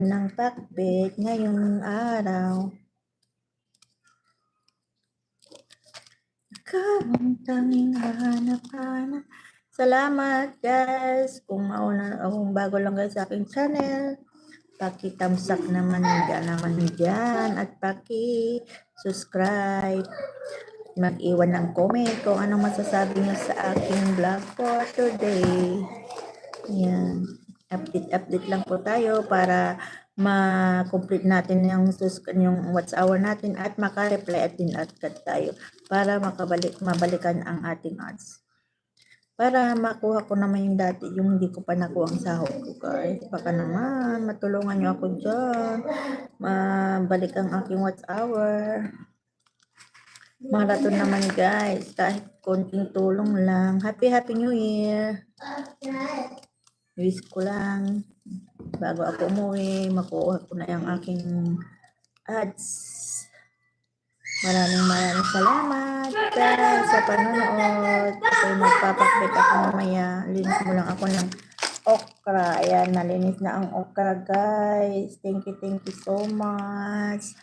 ng pakbet ngayong araw. Ikaw ang tanging hanap-hanap. Salamat guys. Kung bago lang guys sa aking channel, paki-thumbs-up naman dyan at paki-subscribe. Mag-iwan ng comment kung anong masasabi niyo sa aking vlog for today. Yan. Update lang po tayo para ma-complete natin yung watch hour natin at maka-reply at din agad tayo para mabalikan ang ating ads. Para makuha ko naman yung dati, yung hindi ko pa nakuha ang sahod ko guys. Baka naman, matulungan nyo ako dyan. Mabalik ang aking watch hour. Marathon naman guys, kahit konting tulong lang. Happy New Year! Wish ko lang, bago ako umuwi, makuha ko na yung aking ads. Maraming salamat guys sa panonood. Ako'y magpapakbit ako mamaya. Linis mo lang ako ng okra. Ayan, nalinis na ang okra guys. Thank you so much.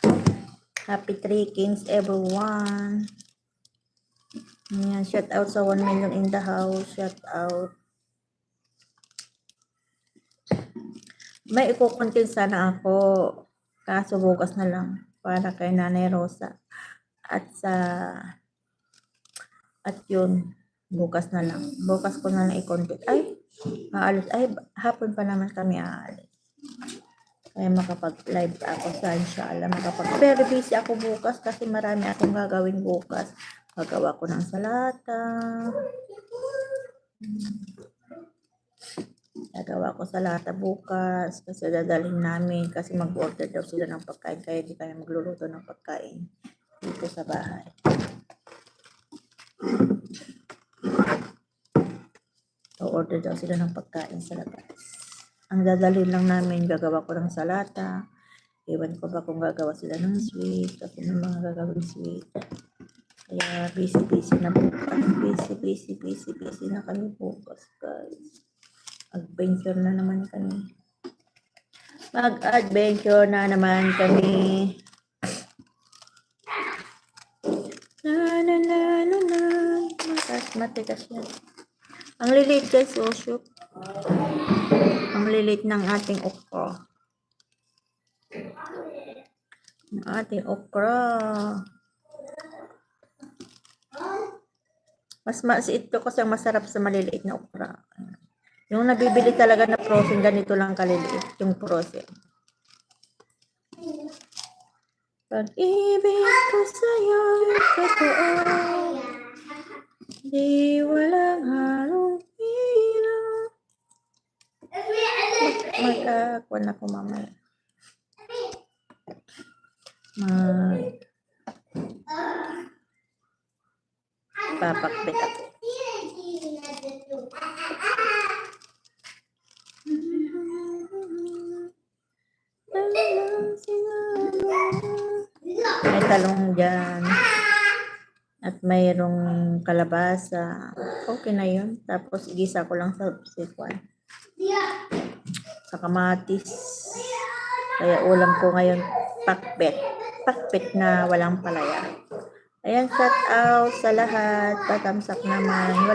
Happy Three Kings everyone. Ayan, shout out sa 1 million in the house. Shout out. May ikukontent sana ako. Kaso bukas na lang. Para kay Nanay Rosa. At yun. Bukas na lang. Bukas ko na lang i-content. Aalis. Hapon pa naman kami aalis. Kaya makapag-live ako sa inshallah. Pero busy ako bukas kasi marami akong gagawin bukas. Gagawa ko ng salata. Gagawa ko salata bukas kasi dadalhin namin kasi mag-order daw sila ng pagkain kaya di kaya magluluto ng pagkain dito sa bahay. O-order daw sila ng pagkain sa labas. Ang dadalhin lang namin, gagawa ko ng salata. Iwan ko ba kung gagawa sila ng sweet kasi ng mga gagawin sweet. Kaya busy na bukas. Busy na kami bukas guys. Adventure na naman kami. Mag-adventure na naman kami. Matigas yan. Ang lilit guys, oh shoot. Ang lilit ng ating okra. Ang ating okra. Mas ito kasi ang masarap sa maliliit na okra. Yung nabibili talaga na frozen, ganito lang kaliliit yung frozen. Pag-ibig ko sa'yo totoo, di walang halong hirap. Magkakuan ako mamaya. Papakbit ako. May talong dyan. At mayroong kalabasa. Okay na yun. Tapos igisa ko lang sa sikwan. Sa kamatis. Kaya ulam ko ngayon pakbet. Pakbet na walang palaya. Ayan, shout out sa lahat. Patamsak naman.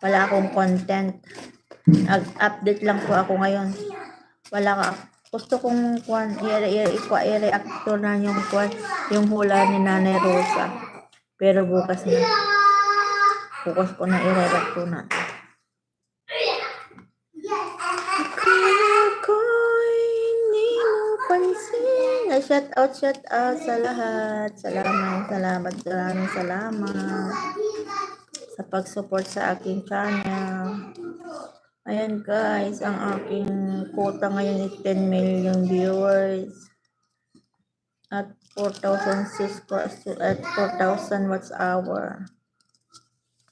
Wala akong content. Update lang po ako ngayon. Gusto kong i-reactor na yung hula ni Nanay Rosa. Pero bukas na. Bukas ko na i-reactor na. Shout out sa lahat. Salamat sa pag-support sa aking channel. Ayan guys, ang aking quota ngayon is 10 million viewers at 4,000 subscribers at 4,000 watch hour.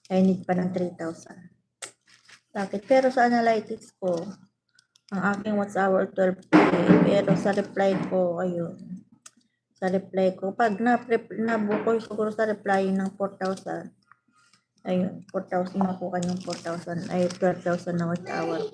I need pa ng 3,000. Bakit? Pero sa analytics ko, ang aking watch hour 12K. Pero sa reply ko, ayun. Sa reply ko, pag nabukoy siguro sa reply ng 4,000. Ayun, 4,000 makuha yung 4,000. Ay, 12,000 na watch hour.